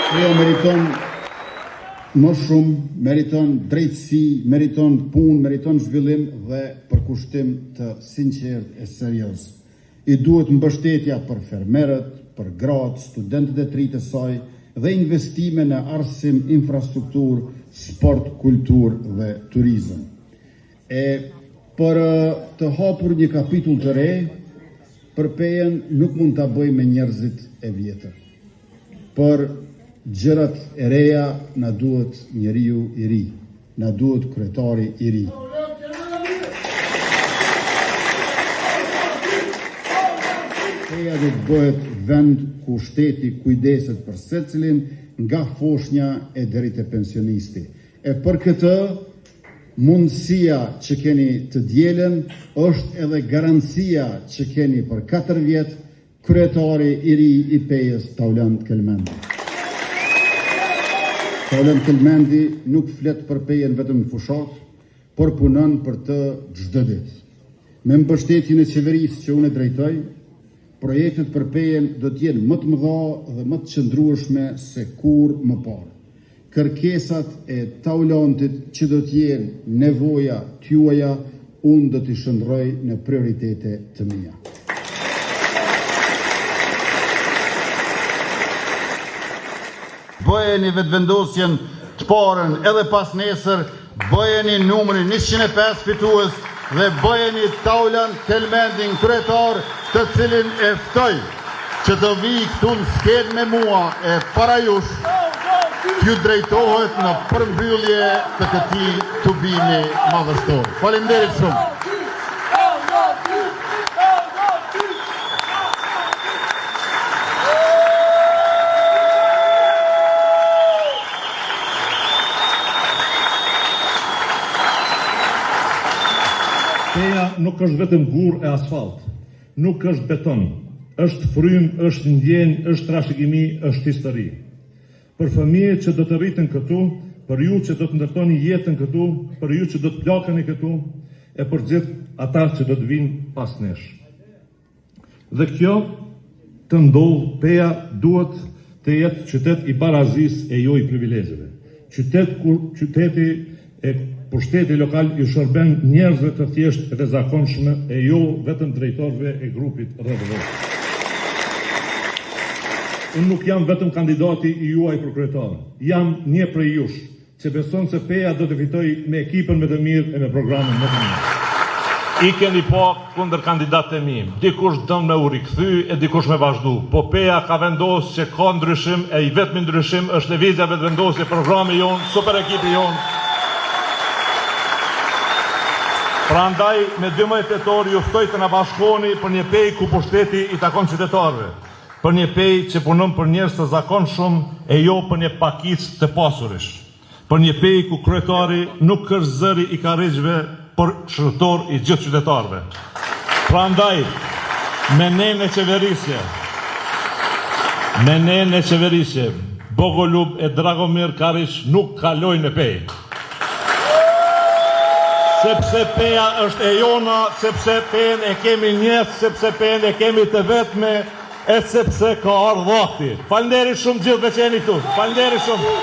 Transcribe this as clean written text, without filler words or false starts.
Peja meriton më shumë, meriton drejtësi, meriton punë, meriton zhvillim dhe përkushtim të sinqert e serioz. I duhet mbështetja për fermerët, për gratë, studentët e të ri të saj dhe investime në arsim, infrastruktur, sport, kultur dhe turizëm. E për të hapur një kapitull të re, për Pejen nuk mund ta bëj me njerëzit e vjetër. Për gjërat e reja na duhet njeriu i ri, na duhet kryetari i ri. Peja do të bëhet vend ku shteti kujdeset për secilin nga foshnja e deri te pensionisti. E për këtë mundësia që keni të dielën është edhe garancia që keni për 4 vjet kryetari i ri i Pejës, Taulant Kelmendi. Taulant Kelmendi nuk flet për Pejen vetëm në fushat, por punon për të çdo ditë. Me mbështetjen e qeverisë që unë drejtoj, projektet për Pejen do të jenë më të mëdha dhe më të qëndrueshme se kur më parë. Kërkesat e Taulantit që do të jenë nevoja tuaja, unë do t'i shndroj në prioritete të mia. Bëjeni vetëvendosjen të parën edhe pas nesër, bëjeni numrin 105 fitues dhe bëjeni Taulant Kelmendin kryetar, të cilin e ftoj që të vijë këtu në skenë me mua e para jush, t'ju drejtohet në përmbyllje të këtij tubimi madhështor. Faleminderit shumë. Peja nuk është vetëm gur e asfalt, nuk është beton, është frym, është ndjenjë, është trashëgimi, është histori. Për fëmijët që do të rriten këtu, për ju që do të ndërtoni jetën këtu, për ju që do të plakeni këtu, e për gjithë ata që do të vinë pas nesh. Dhe kjo të ndodh, Peja duhet të jetë qytet i barazis e jo i privilegjeve. Qytet kur qyteti e pushteti lokal i shërben njerëzve të thjesht dhe zakonshme e jo vetëm drejtorëve e grupit rreth. Unë nuk jam vetëm kandidati i juaj për kryetar, jam një prej jush që beson se Peja do të fitoj me ekipën më të mirë e me programin më të mirë. I keni po kundër kandidatë e mi, dikush dënë me u rikthy e dikush me vazhdu, po Peja ka vendosur që ka ndryshim e i vetmi ndryshim është lëvizja vetëvendosje programi jonë, super ekipi jonë. Prandaj, me 12 tetor ju ftoj të na bashkoni për një Pej ku pushteti i takon qytetarëve. Për një Pej që punon për njerëz të zakonshëm e jo për një pakicë të pasurish. Për një Pej ku kryetari nuk është zëri i karrigjve, por shërtor i gjithë qytetarëve. Prandaj, me nenë e qeverisje, Bogolub e Dragomir Karish nuk kalojnë në Pej. Sepse Peja është e jona, sepse Pejen e kemi njeh, sepse Pejen e kemi të vetme, e sepse ka ardhur vakti. Faleminderit shumë gjithëve që jeni këtu. Faleminderit shumë.